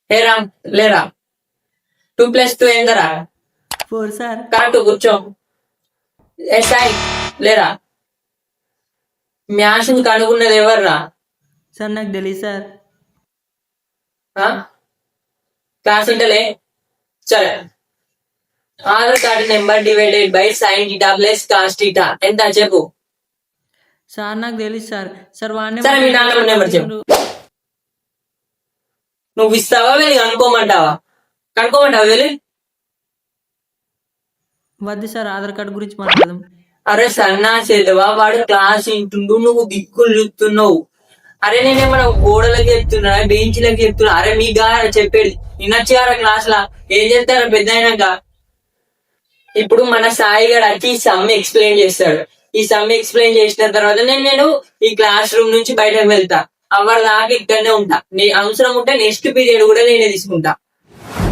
ఏ రామ్ లేరా 2+2 ఏందరా 4 sir. Correct కూర్చో. ఏ సాయి లేరా మ్యాథ్స్ కనుక్కున్నది ఎవర్రా సార్ నాకు తెలియదు సార్. క్లాస్ ఉంటలే సరే. Aadhaar card number divided by sine theta plus cos theta ఎంత చెప్పు. సార్ నాకు తెలియదు సార్. సార్ సరే మీ నాన్న నెంబర్ చెప్పు. నువ్వు ఇస్తావా వెళ్ళి కనుక్కోమంటావా వెళ్ళి. వద్దు సార్, ఆధార్ కార్డు గురించి మాట్లాడదాం. అరే సన్నా చేదవా వాడు క్లాస్ ఇంటుండు నువ్వు దిక్కులు చూస్తున్నావు. అరే నేనేమన్నా గోడలకి చెప్తున్నా బెంచ్లకి చెప్తున్నా. అరే మీ గారు చెప్పేది నిన్నొచ్చారా క్లాస్ లా ఏం చెప్తారా పెద్ద అయినాక. ఇప్పుడు మన సాయి గారు వచ్చి ఈ సమ్ ఎక్స్ప్లెయిన్ చేస్తాడు. ఈ సమ్ ఎక్స్ప్లెయిన్ చేసిన తర్వాత నేను ఈ క్లాస్ రూమ్ నుంచి బయటకు వెళ్తా. అవర్ దాకా ఇక్కడనే ఉంటా. నీ అవసరం ఉంటే నెక్స్ట్ పీరియడ్ కూడా నేనే తీసుకుంటా.